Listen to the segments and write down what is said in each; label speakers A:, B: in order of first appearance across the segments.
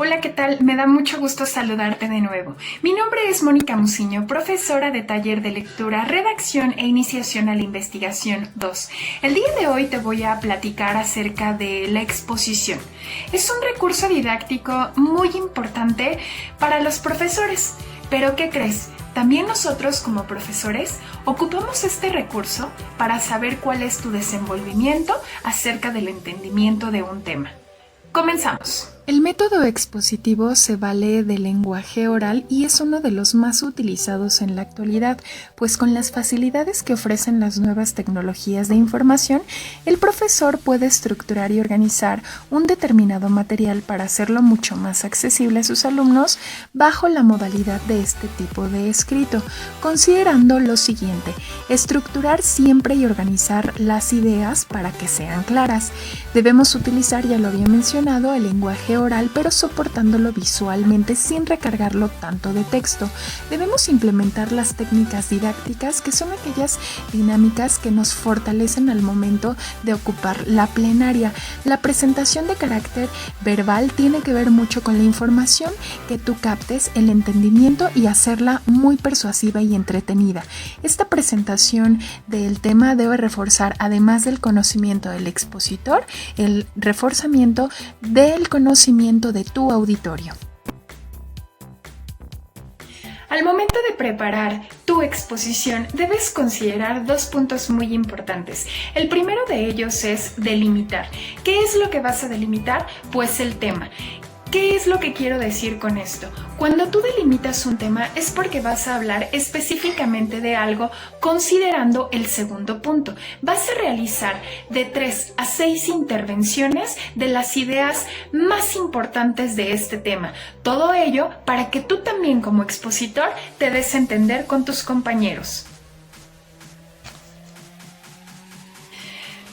A: Hola, ¿qué tal? Me da mucho gusto saludarte de nuevo. Mi nombre es Mónica Muciño, profesora de taller de lectura, redacción e iniciación a la investigación 2. El día de hoy te voy a platicar acerca de la exposición. Es un recurso didáctico muy importante para los profesores. Pero, ¿qué crees? También nosotros como profesores ocupamos este recurso para saber cuál es tu desenvolvimiento acerca del entendimiento de un tema. Comenzamos.
B: El método expositivo se vale del lenguaje oral y es uno de los más utilizados en la actualidad, pues con las facilidades que ofrecen las nuevas tecnologías de información, el profesor puede estructurar y organizar un determinado material para hacerlo mucho más accesible a sus alumnos bajo la modalidad de este tipo de escrito, considerando lo siguiente: estructurar siempre y organizar las ideas para que sean claras. Debemos utilizar, ya lo había mencionado, el lenguaje oral, pero soportándolo visualmente sin recargarlo tanto de texto. Debemos implementar las técnicas didácticas, que son aquellas dinámicas que nos fortalecen al momento de ocupar la plenaria. La presentación de carácter verbal tiene que ver mucho con la información que tú captes, el entendimiento y hacerla muy persuasiva y entretenida. Esta presentación del tema debe reforzar, además del conocimiento del expositor, el reforzamiento del conocimiento de tu auditorio.
A: Al momento de preparar tu exposición, debes considerar dos puntos muy importantes. El primero de ellos es delimitar. ¿Qué es lo que vas a delimitar? Pues el tema. ¿Qué es lo que quiero decir con esto? Cuando tú delimitas un tema es porque vas a hablar específicamente de algo considerando el segundo punto. Vas a realizar de 3 a 6 intervenciones de las ideas más importantes de este tema. Todo ello para que tú también como expositor te des a entender con tus compañeros.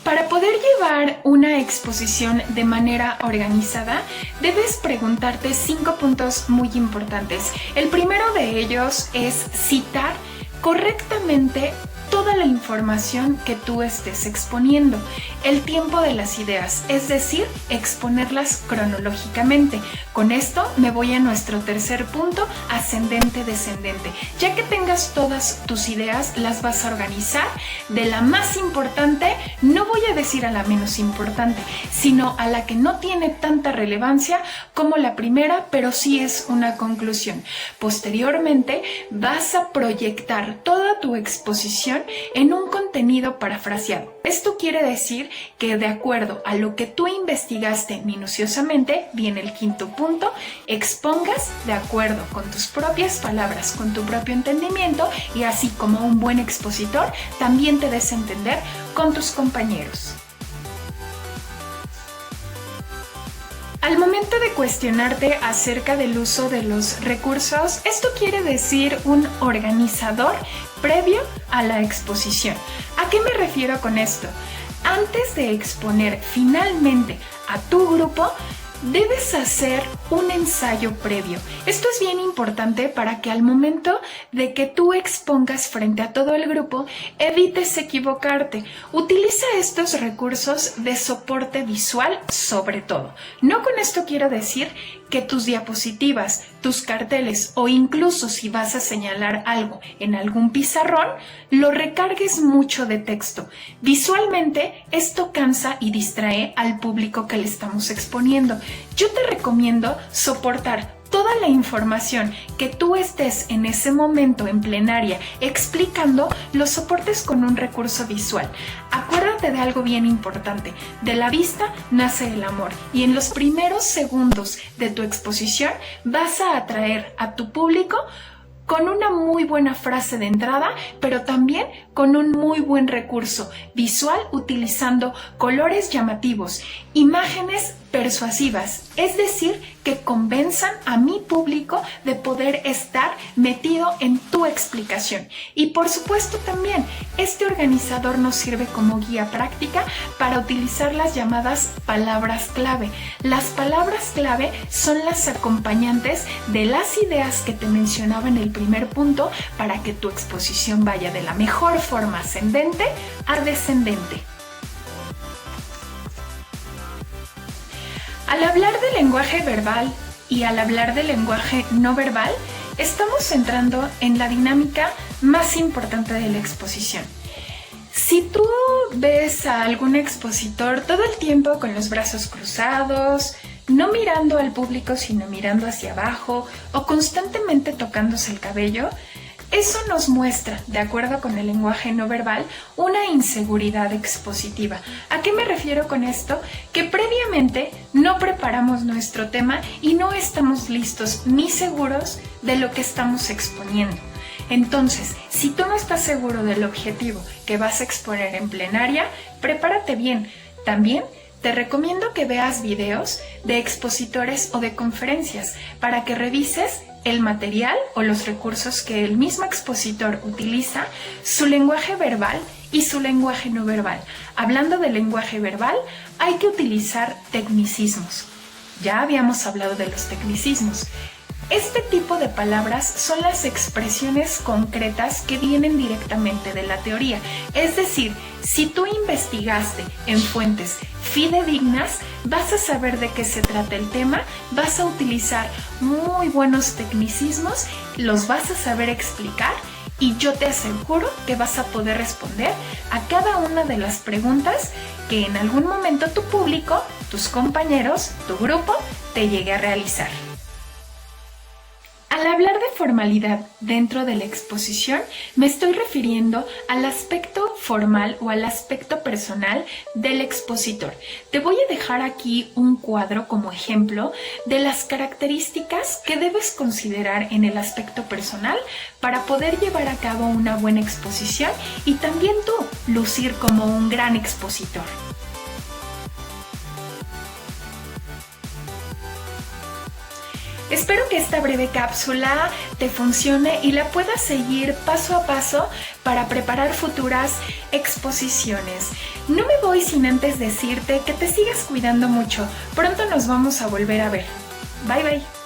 A: Para poder llevar una exposición de manera organizada, debes preguntarte 5 puntos muy importantes. El primero de ellos es citar correctamente toda la información que tú estés exponiendo. El tiempo de las ideas, es decir, exponerlas cronológicamente. Con esto me voy a nuestro tercer punto, ascendente-descendente. Ya que tengas todas tus ideas, las vas a organizar de la más importante, no voy a decir a la menos importante, sino a la que no tiene tanta relevancia como la primera, pero sí es una conclusión. Posteriormente, vas a proyectar toda tu exposición en un contenido parafraseado. Esto quiere decir que de acuerdo a lo que tú investigaste minuciosamente, viene el quinto punto, expongas de acuerdo con tus propias palabras, con tu propio entendimiento, y así como un buen expositor, también te des a entender con tus compañeros. Al momento de cuestionarte acerca del uso de los recursos, esto quiere decir un organizador previo a la exposición. ¿A qué me refiero con esto? Antes de exponer finalmente a tu grupo, debes hacer un ensayo previo. Esto es bien importante para que al momento de que tú expongas frente a todo el grupo, evites equivocarte. Utiliza estos recursos de soporte visual sobre todo. No con esto quiero decir que tus diapositivas, tus carteles o incluso si vas a señalar algo en algún pizarrón, lo recargues mucho de texto. Visualmente esto cansa y distrae al público que le estamos exponiendo. Yo te recomiendo soportar toda la información que tú estés en ese momento en plenaria explicando, los soportes con un recurso visual. Acuérdate de algo bien importante: de la vista nace el amor, y en los primeros segundos de tu exposición vas a atraer a tu público con una muy buena frase de entrada, pero también con un muy buen recurso visual utilizando colores llamativos, imágenes persuasivas, es decir, que convenzan a mi público de poder estar metido en tu explicación. Y por supuesto también, este organizador nos sirve como guía práctica para utilizar las llamadas palabras clave. Las palabras clave son las acompañantes de las ideas que te mencionaba en el primer punto para que tu exposición vaya de la mejor forma ascendente a descendente. Al hablar de lenguaje verbal, y al hablar del lenguaje no verbal, estamos entrando en la dinámica más importante de la exposición. Si tú ves a algún expositor todo el tiempo con los brazos cruzados, no mirando al público sino mirando hacia abajo o constantemente tocándose el cabello, eso nos muestra, de acuerdo con el lenguaje no verbal, una inseguridad expositiva. ¿A qué me refiero con esto? Que previamente no preparamos nuestro tema y no estamos listos ni seguros de lo que estamos exponiendo. Entonces, si tú no estás seguro del objetivo que vas a exponer en plenaria, prepárate bien. También te recomiendo que veas videos de expositores o de conferencias para que revises el material o los recursos que el mismo expositor utiliza, su lenguaje verbal y su lenguaje no verbal. Hablando del lenguaje verbal, hay que utilizar tecnicismos. Ya habíamos hablado de los tecnicismos. Este tipo de palabras son las expresiones concretas que vienen directamente de la teoría. Es decir, si tú investigaste en fuentes fidedignas, vas a saber de qué se trata el tema, vas a utilizar muy buenos tecnicismos, los vas a saber explicar y yo te aseguro que vas a poder responder a cada una de las preguntas que en algún momento tu público, tus compañeros, tu grupo te llegue a realizar. Al hablar de formalidad dentro de la exposición, me estoy refiriendo al aspecto formal o al aspecto personal del expositor. Te voy a dejar aquí un cuadro como ejemplo de las características que debes considerar en el aspecto personal para poder llevar a cabo una buena exposición y también tú lucir como un gran expositor. Espero que esta breve cápsula te funcione y la puedas seguir paso a paso para preparar futuras exposiciones. No me voy sin antes decirte que te sigas cuidando mucho. Pronto nos vamos a volver a ver. Bye bye.